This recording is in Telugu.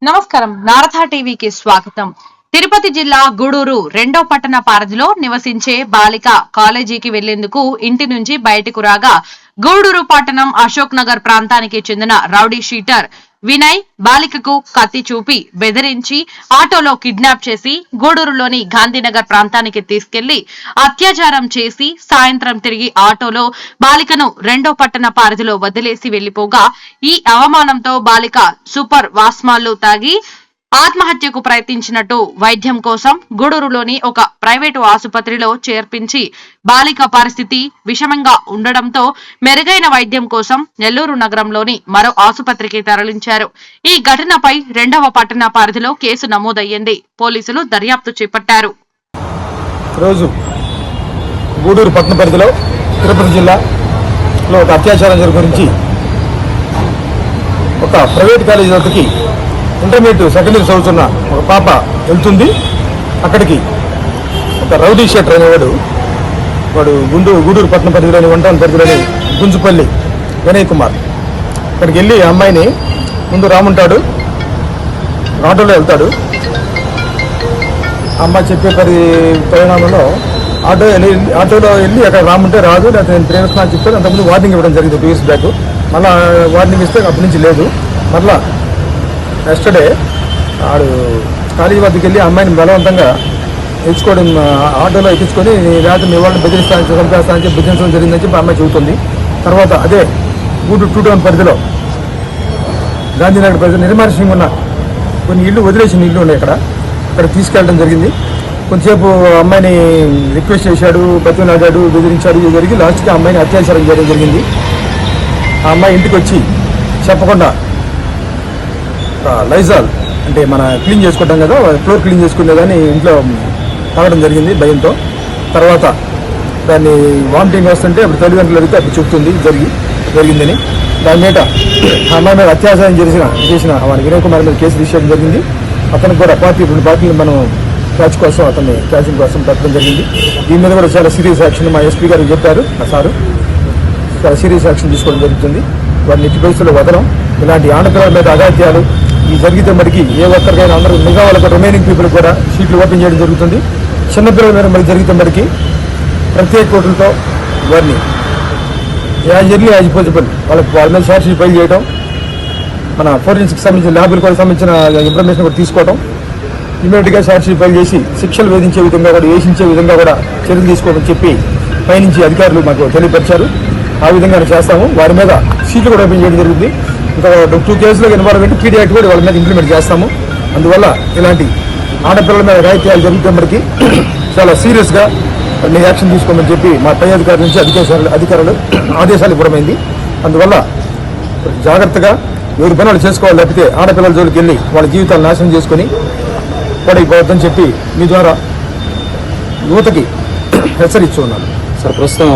నమస్కారం, నారథ టీవీకి స్వాగతం. తిరుపతి జిల్లా గూడూరు 2వ పట్టణ పరిధిలో నివసించే బాలిక కాలేజీకి వెళ్లేందుకు ఇంటి నుంచి బయటకు రాగా గూడూరు పట్టణం అశోక్ నగర్ ప్రాంతానికి చెందిన రౌడీ షీటర్ వినయ్ బాలికకు కత్తి చూపి బెదిరించి ఆటోలో కిడ్నాప్ చేసి గూడూరులోని గాంధీనగర్ ప్రాంతానికి తీసుకెళ్లి అత్యాచారం చేసి సాయంత్రం తిరిగి ఆటోలో బాలికను 2వ పట్టణ పరిధిలో వదిలేసి వెళ్లిపోగా ఈ అవమానంతో బాలిక సూపర్ వాస్మాలు తాగి ఆత్మహత్యకు ప్రయత్నించినట్టు వైద్యం కోసం గూడూరులోని ఒక ప్రైవేటు ఆసుపత్రిలో చేర్పించి బాలిక పరిస్థితి విషమంగా ఉండడంతో మెరుగైన వైద్యం కోసం నెల్లూరు నగరంలోని మరో ఆసుపత్రికి తరలించారు. ఈ ఘటనపై 2వ పట్టణ పరిధిలో కేసు నమోదయ్యింది. పోలీసులు దర్యాప్తు చేపట్టారు. రోజు గూడూరు పట్టణ పరిధిలో తిరుపతి జిల్లాలో ఒక అత్యాచారం గురించి ఒక ప్రైవేట్ కాలేజీ వద్దకి ఇంటర్మీడియట్ సెకండ్ ఇయర్ చదువుతున్న ఒక పాప వెళ్తుంది. అక్కడికి ఒక రౌడీ షీటర్ అనేవాడు గూడూరు పట్టణ పరిధిలోని వంటల పరిధిలోని గుంజుపల్లి వినయ్ కుమార్ అక్కడికి వెళ్ళి ఆ అమ్మాయిని ముందు రాముంటాడు, ఆటోలో వెళ్తాడు. అమ్మాయి చెప్పే పరిణామంలో ఆటోలో వెళ్ళి అక్కడ రాముంటే రాదు, లేకపోతే నేను ప్రేమిస్తున్నా చెప్తాను. అంతకుముందు వార్నింగ్ ఇవ్వడం జరిగింది 2 years బ్యాక్. మళ్ళీ వార్నింగ్ ఇస్తే అప్పటి నుంచి లేదు. మళ్ళీ నెక్స్ట్ డే ఆడు కాలేజీ వద్దకు వెళ్ళి అమ్మాయిని బలవంతంగా ఎక్కించుకోవడం, ఆటోలో ఎక్కించుకొని లేకపోతే మీ వాళ్ళని బెదిరిస్తానని చంపేస్తానని చెప్పి బెదిరించడం జరిగిందని చెప్పి అమ్మాయి చెబుతుంది. తర్వాత అదే గూడూరు 2 టౌన్ పరిధిలో గాంధీనగర్ పరిధిలో నిర్మానుష్యంగా ఉన్న కొన్ని ఇళ్ళు వదిలేసిన ఇళ్ళు ఉన్నాయి. అక్కడ తీసుకెళ్ళడం జరిగింది. కొంతసేపు అమ్మాయిని రిక్వెస్ట్ చేశాడు, బతిమలాడాడు, బెదిరించాడు. ఇది జరిగి లాస్ట్కి అమ్మాయిని అత్యాచారం చేయడం జరిగింది. ఆ అమ్మాయి ఇంటికి వచ్చి చెప్పకుండా లైజాల్ అంటే మన క్లీన్ చేసుకుంటాం కదా, ఫ్లోర్ క్లీన్ చేసుకునేదాన్ని ఇంట్లో తాగడం జరిగింది భయంతో. తర్వాత దాన్ని వామిటింగ్ వస్తుంటే అప్పుడు తల్లిదండ్రులు అడిగితే అప్పుడు చెప్తుంది జరిగిందని. దాని మీద ఆ అమ్మాయి మీద అత్యాచారం చేసిన వినయ్ కుమార్ మీద కేసు రిజిస్టర్ జరిగింది. అతనికి కూడా 2 పార్టీలు మనం క్యాచ్ కోసం అతన్ని క్యాచింగ్ కోసం పెట్టడం జరిగింది. దీని మీద కూడా చాలా సీరియస్ యాక్షన్ మా ఎస్పీ గారు చెప్పారు. ఆ సారు చాలా సీరియస్ యాక్షన్ తీసుకోవడం జరుగుతుంది. వారిని ఎట్టి పరిస్థితుల్లో వదలం. ఇలాంటి ఆడపిల్లల మీద అగాత్యాలు ఈ జరిగితే మరికి ఏ ఒక్కరికైనా అందరూ మిగతా వాళ్ళకు రిమైనింగ్ పీపుల్ కూడా సీట్లు ఓపెన్ చేయడం జరుగుతుంది. చిన్నపిల్లల మీద మరి జరిగితే మరికి ప్రత్యేక కోర్టులతో వారిని యాజ్ ఎర్లీ యాజ్ పాసిబుల్ వాళ్ళ మీద ఛార్జ్ షీట్ ఫైల్ చేయడం, మన ఫోరెన్సిక్ సంబంధించిన ల్యాబులు కూడా సంబంధించిన ఇన్ఫర్మేషన్ కూడా తీసుకోవడం, ఇమీడియట్గా ఛార్జ్ షీట్ ఫైల్ చేసి శిక్షలు వేధించే విధంగా కూడా వేసించే విధంగా కూడా చర్యలు తీసుకోమని చెప్పి పైనుంచి అధికారులు మాకు తెలియపరిచారు. ఆ విధంగా చేస్తాము. వారి మీద సీట్లు కూడా ఓపెన్ చేయడం జరుగుతుంది. ఇంకా 2 కేసులో ఇన్వాల్వ్మెంట్ పీడీ యాక్ట్ కూడా వాళ్ళ మీద ఇంప్లిమెంట్ చేస్తాము. అందువల్ల ఇలాంటి ఆడపిల్లల మీద రాయితీలు జరుగుతున్నప్పటికీ చాలా సీరియస్గా యాక్షన్ తీసుకోమని చెప్పి మా పై అధికారుల నుంచి అధికారులు ఆదేశాలు ఇవ్వడమైంది. అందువల్ల జాగ్రత్తగా ఎవరి పనులు చేసుకోవాలి, లేకపోతే ఆడపిల్లల జోలికి వెళ్ళి వాళ్ళ జీవితాలు నాశనం చేసుకొని పడిపోవద్దని చెప్పి మీ ద్వారా యువతకి హెచ్చరిస్తూ ఉన్నాను. సార్, ప్రస్తుతం